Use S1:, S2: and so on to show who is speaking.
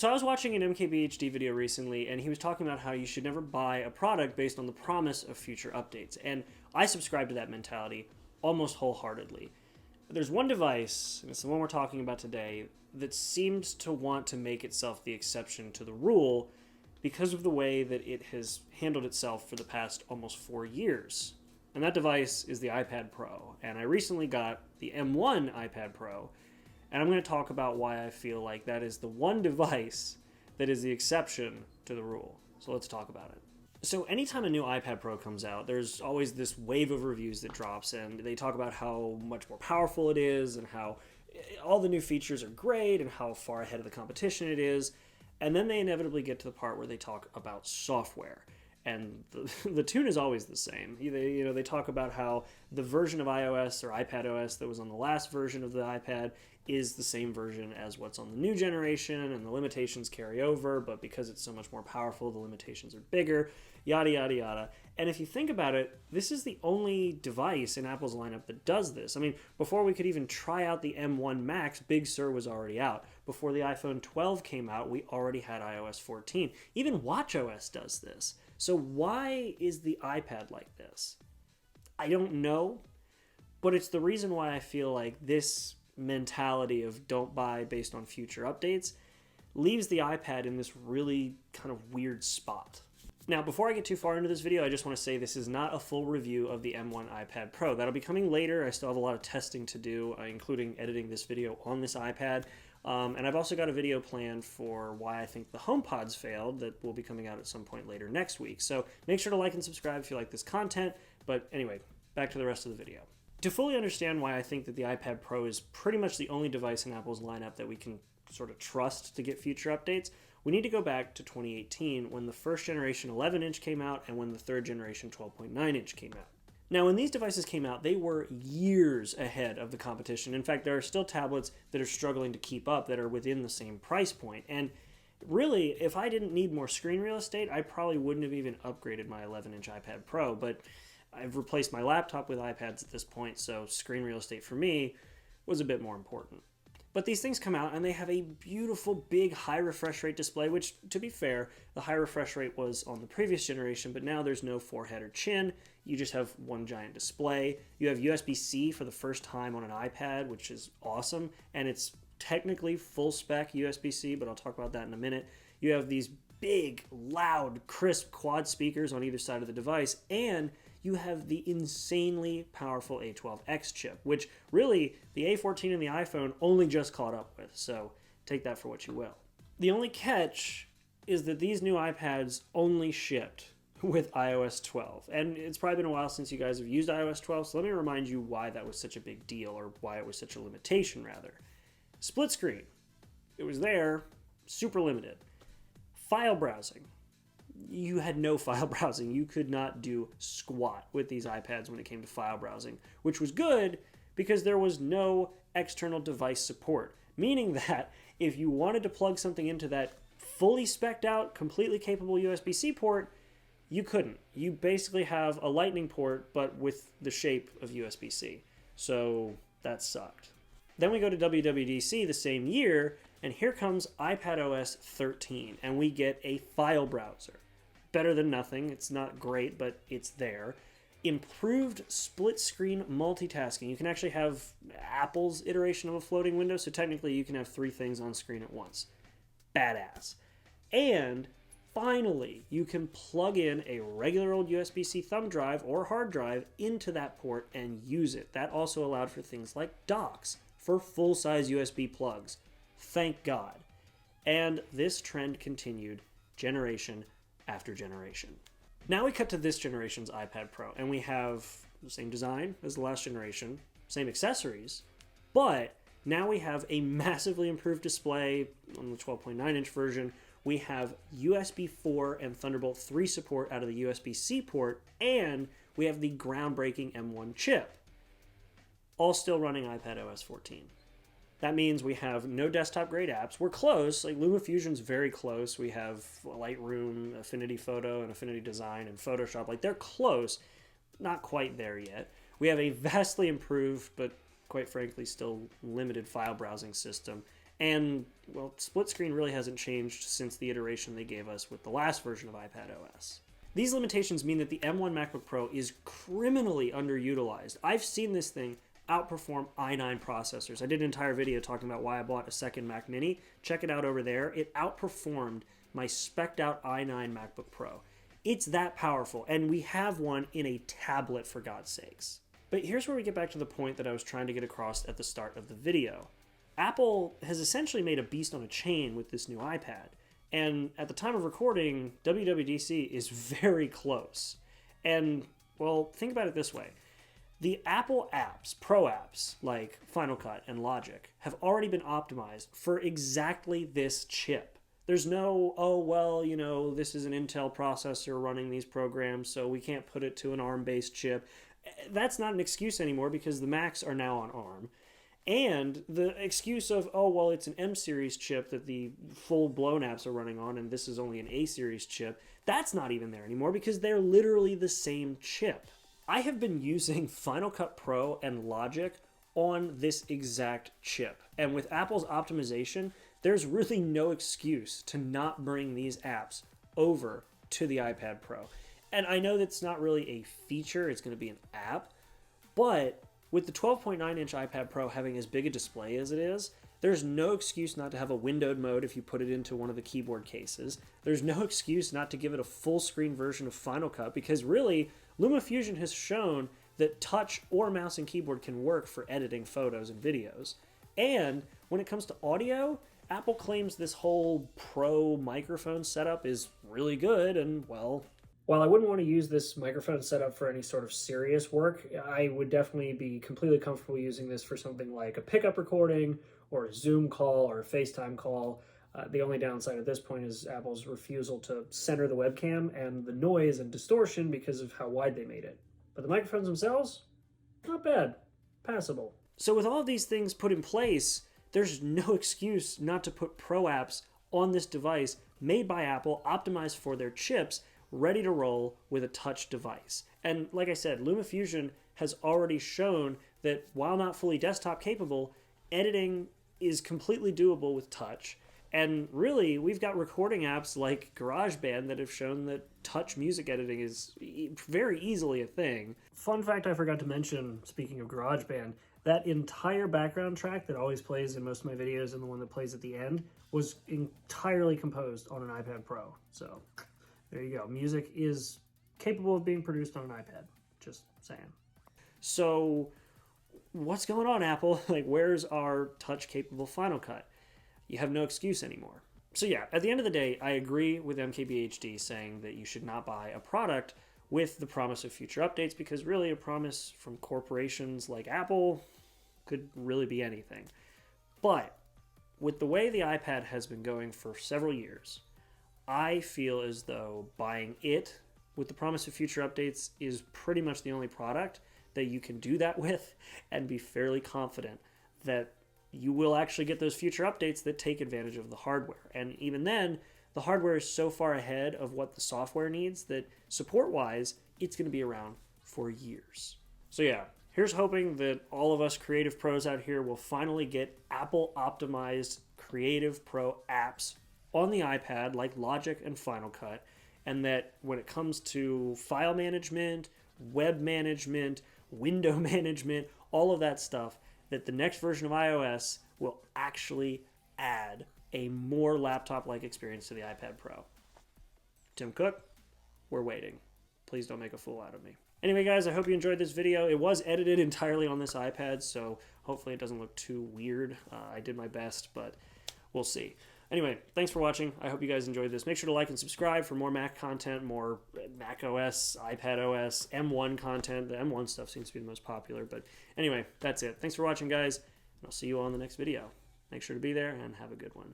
S1: So I was watching an MKBHD video recently, and he was talking about how you should never buy a product based on the promise of future updates. And I subscribe to that mentality almost wholeheartedly. There's one device, and it's the one we're talking about today, that seems to want to make itself the exception to the rule because of the way that it has handled itself for the past almost 4 years. And that device is the iPad Pro. And I recently got the M1 iPad Pro, and I'm going to talk about why I feel like that is the one device that is the exception to the rule. So let's talk about it. So anytime a new iPad Pro comes out, there's always this wave of reviews that drops, and they talk about how much more powerful it is and how all the new features are great and how far ahead of the competition it is. And then they inevitably get to the part where they talk about software. And the tune is always the same. They talk about how the version of iOS or iPad OS that was on the last version of the iPad is the same version as what's on the new generation, and the limitations carry over, but because it's so much more powerful, the limitations are bigger, yada, yada, yada. And if you think about it, this is the only device in Apple's lineup that does this. I mean, before we could even try out the M1 Max, Big Sur was already out. Before the iPhone 12 came out, we already had iOS 14. Even watchOS does this. So why is the iPad like this? I don't know, but it's the reason why I feel like this mentality of don't buy based on future updates leaves the iPad in this really kind of weird spot. Now, before I get too far into this video, I just want to say this is not a full review of the M1 iPad Pro. That'll be coming later. I still have a lot of testing to do, including editing this video on this iPad. And I've also got a video planned for why I think the HomePods failed that will be coming out at some point later next week. So make sure to like and subscribe if you like this content. But anyway, back to the rest of the video. To fully understand why I think that the iPad Pro is pretty much the only device in Apple's lineup that we can sort of trust to get future updates, we need to go back to 2018 when the first generation 11-inch came out and when the third generation 12.9-inch came out. Now, when these devices came out, they were years ahead of the competition. In fact, there are still tablets that are struggling to keep up that are within the same price point. And really, if I didn't need more screen real estate, I probably wouldn't have even upgraded my 11-inch iPad Pro. But I've replaced my laptop with iPads at this point, so screen real estate for me was a bit more important. But these things come out and they have a beautiful big high refresh rate display, which, to be fair, the high refresh rate was on the previous generation, but now there's no forehead or chin. You just have one giant display. You have USB-C for the first time on an iPad, which is awesome, and it's technically full spec USB-C, but I'll talk about that in a minute. You have these big, loud, crisp quad speakers on either side of the device, and you have the insanely powerful A12X chip, which really the A14 and the iPhone only just caught up with, so take that for what you will. The only catch is that these new iPads only shipped with iOS 12, and it's probably been a while since you guys have used iOS 12, so let me remind you why that was such a big deal, or why it was such a limitation, rather. Split screen. It was there, super limited. File browsing. You had no file browsing. You could not do squat with these iPads when it came to file browsing, which was good because there was no external device support, meaning that if you wanted to plug something into that fully spec'd out, completely capable USB-C port, you couldn't. You basically have a lightning port, but with the shape of USB-C. So that sucked. Then we go to WWDC the same year, and here comes iPadOS 13, and we get a file browser. Better than nothing. It's not great, but it's there. Improved split-screen multitasking. You can actually have Apple's iteration of a floating window, so technically you can have 3 things on screen at once. Badass. And finally, you can plug in a regular old USB-C thumb drive or hard drive into that port and use it. That also allowed for things like docks for full-size USB plugs. Thank God. And this trend continued generation after generation. Now we cut to this generation's iPad Pro, and we have the same design as the last generation, same accessories, but now we have a massively improved display on the 12.9-inch version. We have USB 4 and Thunderbolt 3 support out of the USB-C port, and we have the groundbreaking M1 chip, all still running iPadOS 14. That means we have no desktop-grade apps. We're close. Like LumaFusion's very close. We have Lightroom, Affinity Photo, and Affinity Design, and Photoshop. Like, they're close. Not quite there yet. We have a vastly improved, but quite frankly still limited file browsing system. And, well, split screen really hasn't changed since the iteration they gave us with the last version of iPad OS. These limitations mean that the M1 MacBook Pro is criminally underutilized. I've seen this thing outperform i9 processors. I did an entire video talking about why I bought a second Mac Mini. Check it out over there. It outperformed my spec'd out i9 MacBook Pro. It's that powerful, and we have one in a tablet, for God's sakes. But here's where we get back to the point that I was trying to get across at the start of the video. Apple has essentially made a beast on a chain with this new iPad. And at the time of recording, WWDC is very close. And, well, think about it this way. The Apple apps, Pro apps, like Final Cut and Logic, have already been optimized for exactly this chip. There's no, oh, well, you know, this is an Intel processor running these programs, so we can't put it to an ARM-based chip. That's not an excuse anymore because the Macs are now on ARM. And the excuse of, oh, well, it's an M-series chip that the full-blown apps are running on, and this is only an A-series chip, that's not even there anymore because they're literally the same chip. I have been using Final Cut Pro and Logic on this exact chip. And with Apple's optimization, there's really no excuse to not bring these apps over to the iPad Pro. And I know that's not really a feature, it's going to be an app, but with the 12.9-inch iPad Pro having as big a display as it is, there's no excuse not to have a windowed mode if you put it into one of the keyboard cases. There's no excuse not to give it a full-screen version of Final Cut because really, LumaFusion has shown that touch or mouse and keyboard can work for editing photos and videos. And when it comes to audio, Apple claims this whole Pro microphone setup is really good, and well, while I wouldn't want to use this microphone setup for any sort of serious work, I would definitely be completely comfortable using this for something like a pickup recording or a Zoom call or a FaceTime call. The only downside at this point is Apple's refusal to center the webcam and the noise and distortion because of how wide they made it. But the microphones themselves, not bad, passable. So with all of these things put in place, there's no excuse not to put Pro apps on this device made by Apple, optimized for their chips, ready to roll with a touch device. And like I said, LumaFusion has already shown that while not fully desktop capable, editing is completely doable with touch. And really, we've got recording apps like GarageBand that have shown that touch music editing is very easily a thing. Fun fact I forgot to mention, speaking of GarageBand, that entire background track that always plays in most of my videos and the one that plays at the end was entirely composed on an iPad Pro. So there you go. Music is capable of being produced on an iPad. Just saying. So what's going on, Apple? Like, where's our touch-capable Final Cut? You have no excuse anymore. So yeah, at the end of the day, I agree with MKBHD saying that you should not buy a product with the promise of future updates because really a promise from corporations like Apple could really be anything. But with the way the iPad has been going for several years, I feel as though buying it with the promise of future updates is pretty much the only product that you can do that with and be fairly confident that you will actually get those future updates that take advantage of the hardware. And even then, the hardware is so far ahead of what the software needs that support-wise, it's going to be around for years. So yeah, here's hoping that all of us creative pros out here will finally get Apple-optimized Creative Pro apps on the iPad like Logic and Final Cut, and that when it comes to file management, web management, window management, all of that stuff, that the next version of iOS will actually add a more laptop-like experience to the iPad Pro. Tim Cook, we're waiting. Please don't make a fool out of me. Anyway, guys, I hope you enjoyed this video. It was edited entirely on this iPad, so hopefully it doesn't look too weird. I did my best, but we'll see. Anyway, thanks for watching. I hope you guys enjoyed this. Make sure to like and subscribe for more Mac content, more Mac OS, iPad OS, M1 content. The M1 stuff seems to be the most popular. But anyway, that's it. Thanks for watching, guys, and I'll see you all in the next video. Make sure to be there and have a good one.